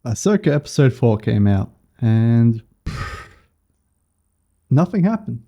Ahsoka episode 4 came out and nothing happened.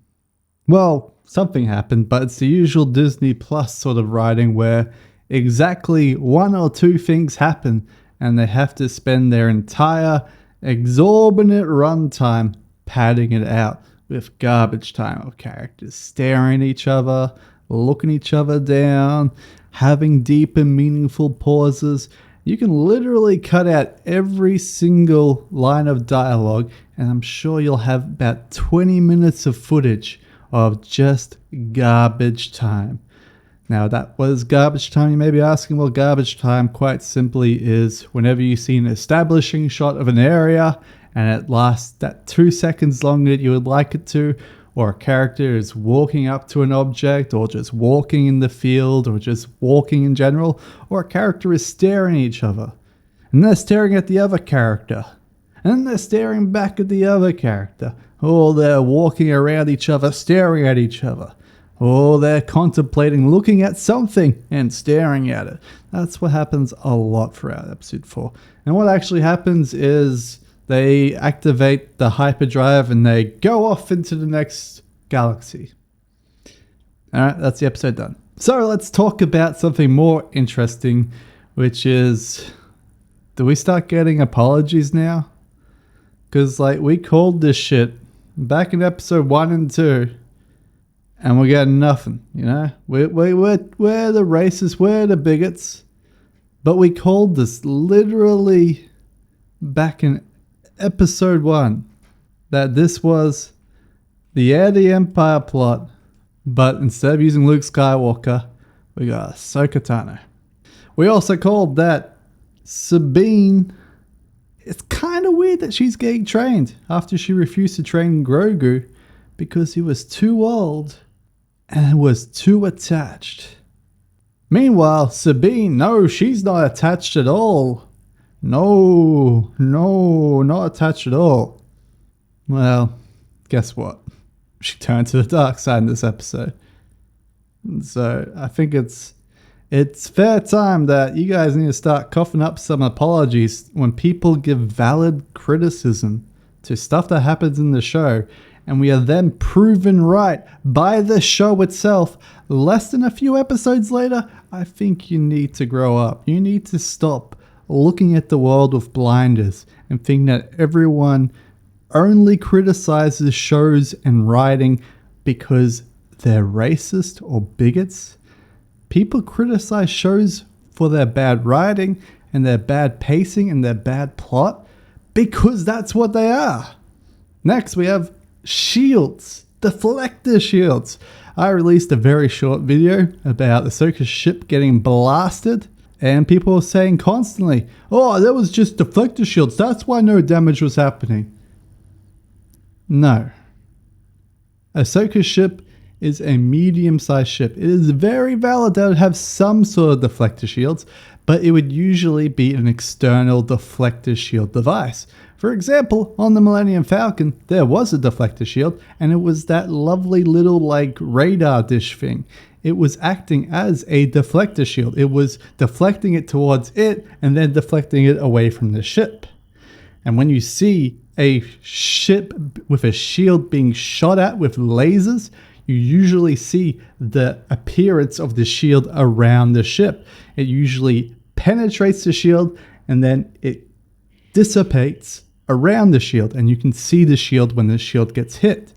Well, something happened, but it's the usual Disney Plus sort of writing where exactly one or two things happen and they have to spend their entire exorbitant runtime padding it out with garbage time of characters staring at each other, looking each other down, having deep and meaningful pauses. You can literally cut out every single line of dialogue, and I'm sure you'll have about 20 minutes of footage of just garbage time. Now, that was garbage time. You may be asking, well, garbage time quite simply is whenever you see an establishing shot of an area and it lasts that 2 seconds longer than you would like it to, or a character is walking up to an object, or just walking in the field, or just walking in general, or a character is staring at each other. And they're staring at the other character. And then they're staring back at the other character. Or they're walking around each other, staring at each other. Or they're contemplating looking at something and staring at it. That's what happens a lot throughout episode 4. And what actually happens is they activate the hyperdrive and they go off into the next galaxy. Alright, that's the episode done. So let's talk about something more interesting, which is, do we start getting apologies now? Because we called this shit back in episode 1 and 2 and we're getting nothing, you know? We're the racists, we're the bigots. But we called this literally back in episode 1 that this was the Heir to the Empire plot, but instead of using Luke Skywalker, we got Ahsoka Tano. We also called that Sabine. It's kind of weird that she's getting trained after she refused to train Grogu because he was too old and was too attached. Meanwhile, Sabine, no, she's not attached at all. No, not attached at all. Well, guess what? She turned to the dark side in this episode. So I think it's fair time that you guys need to start coughing up some apologies when people give valid criticism to stuff that happens in the show, and we are then proven right by the show itself less than a few episodes later. I think you need to grow up. You need to stop looking at the world with blinders and think that everyone only criticizes shows and writing because they're racist or bigots. People criticize shows for their bad writing and their bad pacing and their bad plot because that's what they are. Next, we have shields, deflector shields. I released a very short video about Ahsoka's ship getting blasted, and people were saying constantly, oh, that was just deflector shields, that's why no damage was happening. No. Ahsoka's ship is a medium-sized ship. It is very valid that it would have some sort of deflector shields, but it would usually be an external deflector shield device. For example, on the Millennium Falcon, there was a deflector shield, and it was that lovely little radar dish thing. It was acting as a deflector shield. It was deflecting it towards it and then deflecting it away from the ship. And when you see a ship with a shield being shot at with lasers, you usually see the appearance of the shield around the ship. It usually penetrates the shield and then it dissipates around the shield, and you can see the shield when the shield gets hit.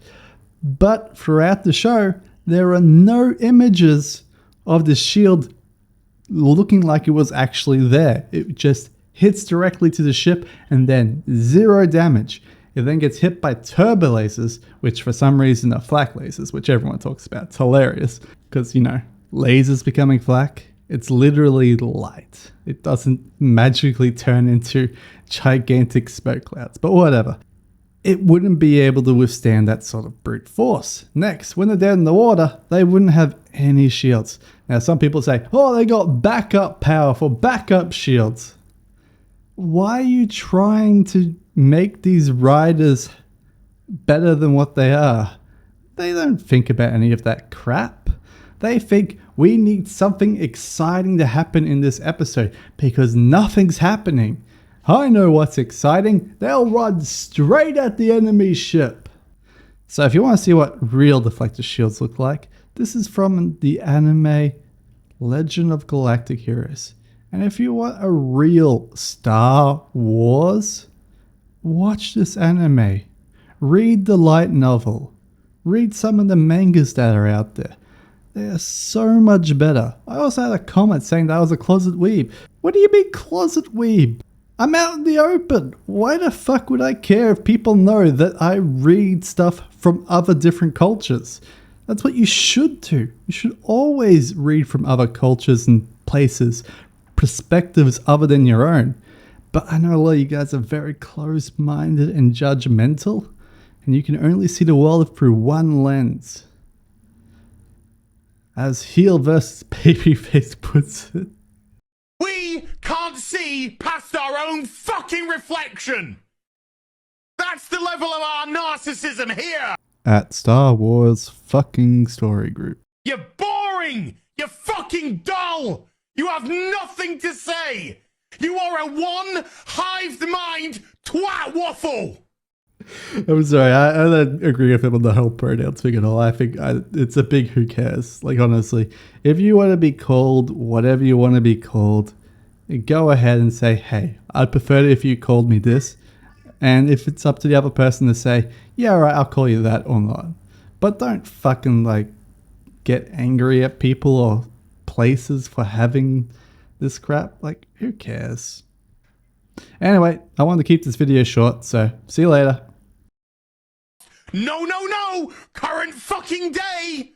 But throughout the show, there are no images of the shield looking like it was actually there. It just hits directly to the ship and then zero damage. It then gets hit by turbo lasers, which for some reason are flak lasers, which everyone talks about. It's hilarious because, lasers becoming flak, it's literally light. It doesn't magically turn into gigantic smoke clouds, but whatever. It wouldn't be able to withstand that sort of brute force. Next, when they're dead in the water, they wouldn't have any shields. Now, some people say, oh, they got backup power for backup shields. Why are you trying to make these riders better than what they are? They don't think about any of that crap. They think we need something exciting to happen in this episode because nothing's happening. I know what's exciting. They'll run straight at the enemy ship. So if you want to see what real deflector shields look like, this is from the anime Legend of Galactic Heroes. And if you want a real Star Wars, watch this anime. Read the light novel. Read some of the mangas that are out there. They are so much better. I also had a comment saying that I was a closet weeb. What do you mean closet weeb? I'm out in the open. Why the fuck would I care if people know that I read stuff from other different cultures? That's what you should do. You should always read from other cultures and places, perspectives other than your own. But I know a lot of you guys are very close-minded and judgmental, and you can only see the world through one lens. As heel versus babyface puts it. We can't see past our own fucking reflection. That's the level of our narcissism here. At Star Wars fucking story group. You're boring. You're fucking dull. You have nothing to say. You are a one hived mind twat waffle. I'm sorry, I don't agree with him on the whole pronouns thing at all. I think it's a big who cares. Like, honestly, if you want to be called whatever you want to be called, go ahead and say, hey, I'd prefer it if you called me this. And if it's up to the other person to say, yeah, all right, I'll call you that or not. But don't fucking, like, get angry at people or places for having this crap. Like, who cares? Anyway, I wanted to keep this video short, so see you later. No, no, no! Current fucking day!